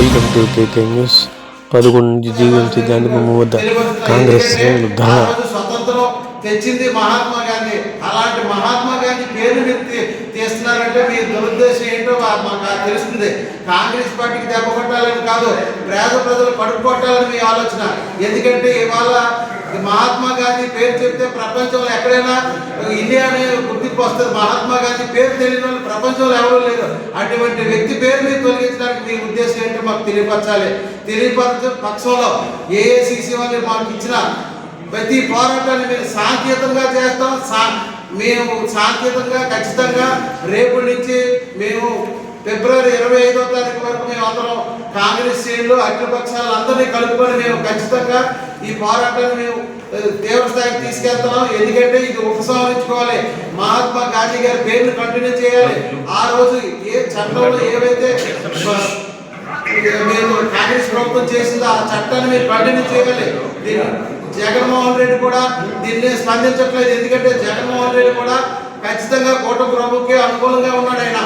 Welcome to KK news. 11 GVMC Gandhi బొమ్మ వద్ద కాంగ్రెస్ శ్రేణులు స్వతంత్రం తెచ్చింది మహాత్మా గాంధీ. అలాంటి మహాత్మా గాంధీ పేరు తీస్తున్నారంటే మీ దురుద్దేశం ఏంటో మాకు తెలుస్తుంది. కాంగ్రెస్ పార్టీకి దెబ్బ కొట్టాలని కాదు, పేద ప్రజలు కడుపు కొట్టాలని మీ ఆలోచన. ఎందుకంటే ఇవాళ మహాత్మా గాంధీ పేరు చెప్తే ప్రపంచంలో ఎక్కడైనా ఇండియా అనే గుర్తింపు వస్తుంది. మహాత్మా గాంధీ పేరు తెలియని వాళ్ళు ప్రపంచంలో ఎవరూ లేరు. అటువంటి వ్యక్తి పేరు మీరు తొలగించడానికి మీ ఉద్దేశం ఏంటో మాకు తెలియపరచాలి. తెలియపరచే పక్షంలో ఏఐసిసి వాళ్ళు మాకు ఇచ్చిన ప్రతి పోరాటాన్ని మేము శాంతియుతంగా చేస్తాం. మేము శాంతియుతంగా ఖచ్చితంగా రేపు నుంచి మేము ఫిబ్రవరి 25వ తారీఖు వరకు మేము అందరం కాంగ్రెస్ శ్రేణులు అఖిల పక్షాలు అందరినీ కలుపుకొని మేము ఖచ్చితంగా ఈ పోరాటాన్ని మేము తీవ్ర స్థాయికి తీసుకెళ్తున్నాం. ఎందుకంటే ఇది ఉపసంహరించుకోవాలి. మహాత్మా గాంధీ గారి పేరును కంటిన్యూ చేయాలి. ఆ రోజు ఏ చట్టంలో ఏవైతే మేము కాంగ్రెస్ ప్రభుత్వం చేసిందో ఆ చట్టాన్ని మీరు కంటిన్యూ చేయాలి. జగన్మోహన్ రెడ్డి కూడా దీన్ని స్పందించట్లేదు. ఎందుకంటే జగన్మోహన్ రెడ్డి కూడా ఖచ్చితంగా కూటమి ప్రభుత్వకే అనుకూలంగా ఉన్నాడు.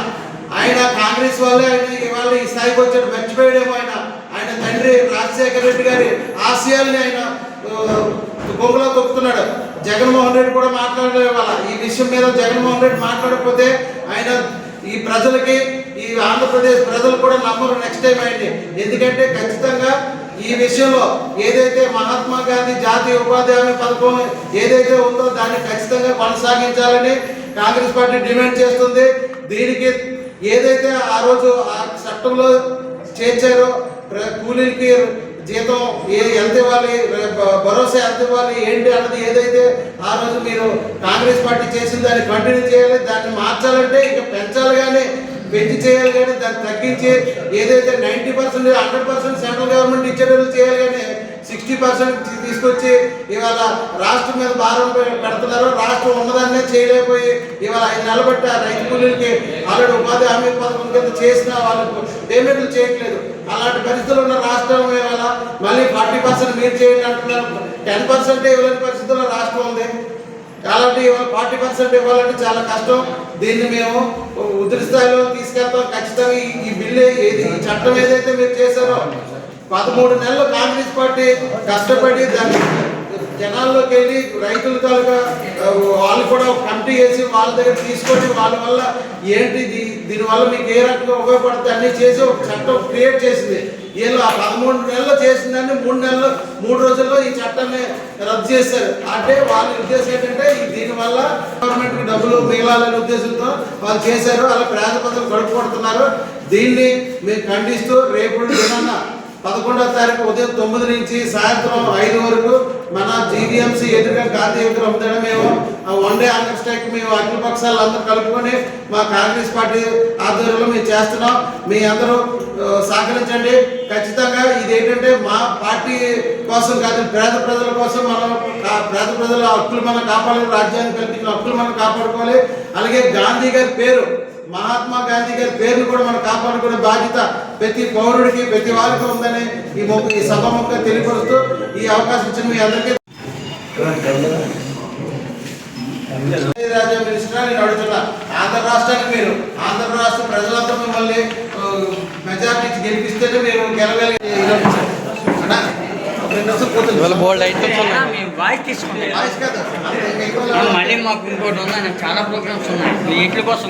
ఆయన కాంగ్రెస్ వాళ్ళే ఆయన ఇవాళ ఈ స్థాయికి వచ్చాడు. మర్చిపోయాడేమో ఆయన తండ్రి రాజశేఖర రెడ్డి గారి ఆశయాల్ని ఆయన బొమ్మలో తొక్కుతున్నాడు. జగన్మోహన్ రెడ్డి కూడా మాట్లాడలేదు. ఇవాళ ఈ విషయం మీద జగన్మోహన్ రెడ్డి మాట్లాడకపోతే ఆయన ఈ ప్రజలకి ఈ ఆంధ్రప్రదేశ్ ప్రజలు కూడా నమ్మరు నెక్స్ట్ టైం అయింది. ఎందుకంటే ఖచ్చితంగా ఈ విషయంలో ఏదైతే మహాత్మా గాంధీ జాతీయ ఉపాధి హామీ పథకం ఏదైతే ఉందో దాన్ని ఖచ్చితంగా కొనసాగించాలని కాంగ్రెస్ పార్టీ డిమాండ్ చేస్తుంది. దీనికి ఏదైతే ఆ రోజు ఆ చట్టంలో చేర్చారో కూలీలకి జీతం ఎంత ఇవ్వాలి, భరోసా ఎంత ఇవ్వాలి ఏంటి అన్నది ఏదైతే ఆ రోజు మీరు కాంగ్రెస్ పార్టీ చేసిన దాన్ని కంటిన్యూ చేయాలి. దాన్ని మార్చాలంటే ఇంకా పెంచాలి, కానీ పెంచి చేయాలి, కానీ దాన్ని తగ్గించి ఏదైతే 90% 100% సెంట్రల్ గవర్నమెంట్ ఇచ్చేటట్లు చేయాలి, కానీ 60% తీసుకొచ్చి ఇవాళ రాష్ట్రం మీద భారం పెడుతున్నారు. రాష్ట్రం ఉన్నదాన్నే చేయలేకపోయి ఇవాళ 5 నెలలు బట్టి రైతు కూలీలకి ఆల్రెడీ ఉపాధి హామీ పథకం కింద చేసిన వాళ్ళకు పేమెంట్లు చేయట్లేదు. అలాంటి పరిస్థితులు ఉన్న రాష్ట్రం ఇవాళ మళ్ళీ 40% మీరు చేయండి అంటున్నారు. 10% ఇవ్వలేని పరిస్థితుల్లో రాష్ట్రం ఉంది. కాబట్టి ఇవాళ 40% ఇవ్వాలంటే చాలా కష్టం. దీన్ని మేము ఉధృత స్థాయిలో తీసుకెళ్తాం. ఖచ్చితంగా ఈ బిల్లు ఈ చట్టం ఏదైతే మీరు చేశారో 13 నెలలు కాంగ్రెస్ పార్టీ కష్టపడి దాన్ని జనాల్లోకి వెళ్ళి రైతుల తాలూకా వాళ్ళు కూడా కమిటీ వేసి వాళ్ళ దగ్గర తీసుకొని వాళ్ళ వల్ల ఏంటి దీనివల్ల మీకు ఏ రకంగా ఉపయోగపడుతుంది అన్నీ చేసి ఒక చట్టం క్రియేట్ చేసింది. వీళ్ళు ఆ 13 నెలలు చేసిందని 3 రోజుల్లో ఈ చట్టాన్ని రద్దు చేశారు. అంటే వాళ్ళ ఉద్దేశం ఏంటంటే దీనివల్ల గవర్నమెంట్కి డబ్బులు మిగలాలనే ఉద్దేశంతో వాళ్ళు చేశారు. అలా పేద ప్రజలు గడుపు కొడుతున్నారు. దీన్ని మేము ఖండిస్తూ రేపు దినాన 11వ తారీఖు ఉదయం 9 నుంచి సాయంత్రం 5 వరకు మన జీవీఎంసీ ఎదురుగా గాంధీ విగ్రహం దగ్గర మేము 1 డే ఆంధ్ర స్ట్రైక్ మేము అఖిల పక్షాలు అందరూ కలుపుకొని మా కాంగ్రెస్ పార్టీ ఆధ్వర్యంలో మేము చేస్తున్నాం. మీ అందరూ సహకరించండి. ఖచ్చితంగా ఇది ఏంటంటే మా పార్టీ కోసం కాదు, పేద ప్రజల కోసం. మనం పేద ప్రజల హక్కులు మనం కాపాడాలి, రాజ్యాన్ని కల్పించిన హక్కులు మనం కాపాడుకోవాలి. అలాగే గాంధీ గారి పేరు, మహాత్మా గాంధీ గారి పేరును కూడా మనం కాపాడుకునే బాధ్యత ప్రతి పౌరుడికి ప్రతి వారికి ఉందని ఈ సభ ముఖ తెలియపరుస్తూ ఈ అవకాశం ఇచ్చిన మీ అందరికీ రాజ్యం మినిస్టర్ నేను అడుగుతున్నా. ఆంధ్ర రాష్ట్రానికి మీరు ఆంధ్ర రాష్ట్ర ప్రజలంతా మిమ్మల్ని మెజార్టీ గెలిపిస్తేనే మీరు గెలవాలి. మళ్ళీ మాకు ఇంకోటి ఉందా, చాలా ప్రోగ్రామ్స్ ఉన్నాయి. మీ ఇంటి కోసం